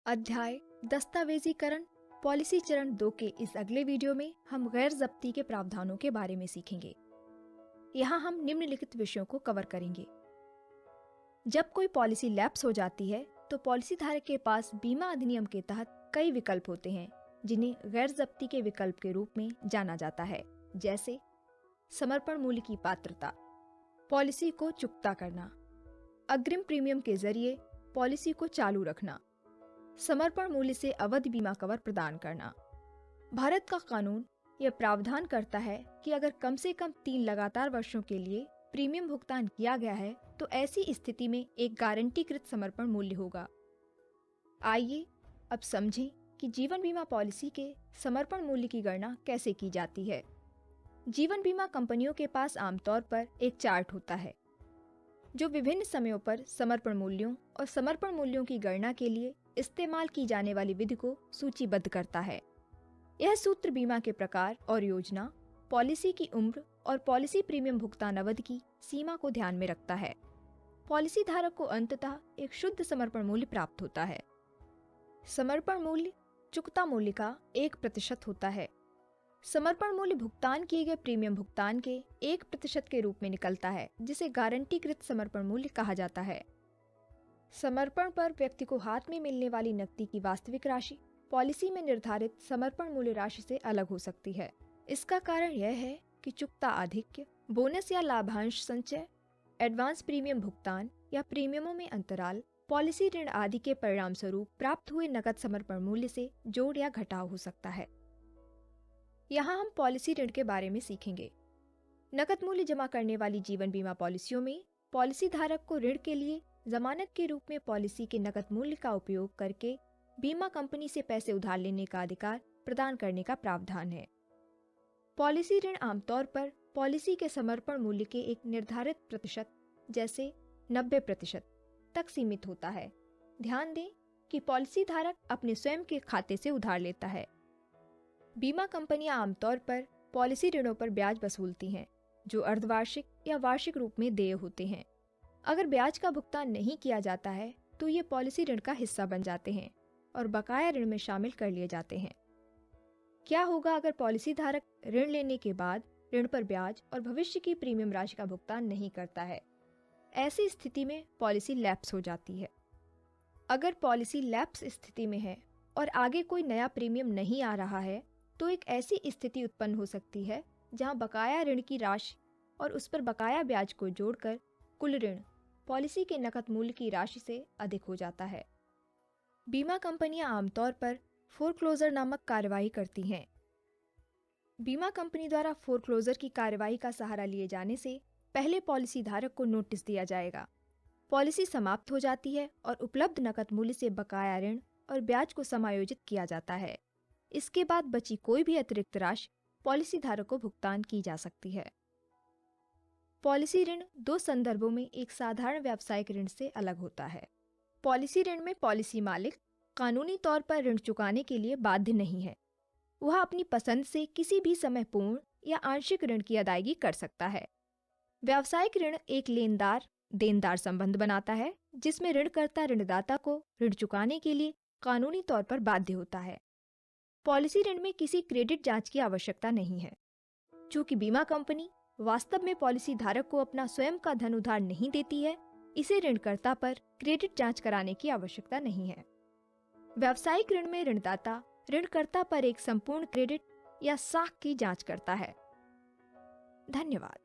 अध्याय दस्तावेजीकरण पॉलिसी चरण 2 के इस अगले वीडियो में हम गैर जब्ती के प्रावधानों के बारे में सीखेंगे। यहाँ हम निम्नलिखित विषयों को कवर करेंगे। जब कोई पॉलिसी लैप्स हो जाती है तो पॉलिसी धारक के पास बीमा अधिनियम के तहत कई विकल्प होते हैं जिन्हें गैर जब्ती के विकल्प के रूप में जाना जाता है, जैसे समर्पण मूल्य की पात्रता, पॉलिसी को चुकता करना, अग्रिम प्रीमियम के जरिए पॉलिसी को चालू रखना, समर्पण मूल्य से अवधि बीमा कवर प्रदान करना। भारत का कानून यह प्रावधान करता है कि अगर कम से कम 3 लगातार वर्षों के लिए प्रीमियम भुगतान किया गया है तो ऐसी स्थिति में एक गारंटीकृत समर्पण मूल्य होगा। आइए अब समझें कि जीवन बीमा पॉलिसी के समर्पण मूल्य की गणना कैसे की जाती है। जीवन बीमा कंपनियों के पास आमतौर पर एक चार्ट होता है जो विभिन्न समयों पर समर्पण मूल्यों और समर्पण मूल्यों की गणना के लिए इस्तेमाल की जाने वाली विधि को सूचीबद्ध करता है। यह सूत्र बीमा के प्रकार और योजना, पॉलिसी की उम्र और पॉलिसी प्रीमियम भुगतान अवधि की सीमा को ध्यान में रखता है। पॉलिसी धारक को अंततः एक शुद्ध समर्पण मूल्य प्राप्त होता है। समर्पण मूल्य चुकता मूल्य का 1% होता है। समर्पण मूल्य भुगतान किए गए प्रीमियम भुगतान के 1% के रूप में निकलता है, जिसे गारंटीकृत समर्पण मूल्य कहा जाता है। समर्पण पर व्यक्ति को हाथ में मिलने वाली नकदी की वास्तविक राशि पॉलिसी में निर्धारित समर्पण मूल्य राशि से अलग हो सकती है। इसका कारण यह है कि चुकता आधिक्य, बोनस या लाभांश संचय, एडवांस प्रीमियम भुगतान या प्रीमियमों में अंतराल, पॉलिसी ऋण आदि के परिणाम स्वरूप प्राप्त हुए नकद समर्पण मूल्य से जोड़ या घटाव हो सकता है। यहाँ हम पॉलिसी ऋण के बारे में सीखेंगे। नकद मूल्य जमा करने वाली जीवन बीमा पॉलिसियों में पॉलिसी धारक को ऋण के लिए जमानत के रूप में पॉलिसी के नकद मूल्य का उपयोग करके बीमा कंपनी से पैसे उधार लेने का अधिकार प्रदान करने का प्रावधान है। पॉलिसी ऋण आमतौर पर पॉलिसी के समर्पण मूल्य के एक निर्धारित प्रतिशत, जैसे 90% तक सीमित होता है। ध्यान दें कि पॉलिसी धारक अपने स्वयं के खाते से उधार लेता है। बीमा कंपनियां आमतौर पर पॉलिसी ऋणों पर ब्याज वसूलती हैं, जो अर्धवार्षिक या वार्षिक रूप में देय होते हैं। अगर ब्याज का भुगतान नहीं किया जाता है तो ये पॉलिसी ऋण का हिस्सा बन जाते हैं और बकाया ऋण में शामिल कर लिए जाते हैं। क्या होगा अगर पॉलिसी धारक ऋण लेने के बाद ऋण पर ब्याज और भविष्य की प्रीमियम राशि का भुगतान नहीं करता है? ऐसी स्थिति में पॉलिसी लैप्स हो जाती है। अगर पॉलिसी लैप्स स्थिति में है और आगे कोई नया प्रीमियम नहीं आ रहा है तो एक ऐसी स्थिति उत्पन्न हो सकती है जहां बकाया ऋण की राशि और उस पर बकाया ब्याज को जोड़कर कुल ऋण पॉलिसी के नकद मूल्य की राशि से अधिक हो जाता है। बीमा कंपनियां आमतौर पर फोरक्लोजर नामक कार्रवाई करती हैं। बीमा कंपनी द्वारा फोरक्लोजर की कार्रवाई का सहारा लिए जाने से पहले पॉलिसी धारक को नोटिस दिया जाएगा। पॉलिसी समाप्त हो जाती है और उपलब्ध नकद मूल्य से बकाया ऋण और ब्याज को समायोजित किया जाता है। इसके बाद बची कोई भी अतिरिक्त राशि पॉलिसी धारक को भुगतान की जा सकती है। पॉलिसी ऋण 2 संदर्भों में एक साधारण व्यावसायिक ऋण से अलग होता है। पॉलिसी ऋण में पॉलिसी मालिक कानूनी तौर पर ऋण चुकाने के लिए बाध्य नहीं है। वह अपनी पसंद से किसी भी समय पूर्ण या आंशिक ऋण की अदायगी कर सकता है। व्यावसायिक ऋण एक लेनदार देनदार संबंध बनाता है जिसमें ऋणकर्ता ऋणदाता को ऋण चुकाने के लिए कानूनी तौर पर बाध्य होता है। पॉलिसी ऋण में किसी क्रेडिट जांच की आवश्यकता नहीं है। चूंकि बीमा कंपनी वास्तव में पॉलिसी धारक को अपना स्वयं का धन उधार नहीं देती है, इसे ऋणकर्ता पर क्रेडिट जांच कराने की आवश्यकता नहीं है। व्यावसायिक ऋण में ऋणदाता ऋणकर्ता पर एक संपूर्ण क्रेडिट या साख की जांच करता है। धन्यवाद।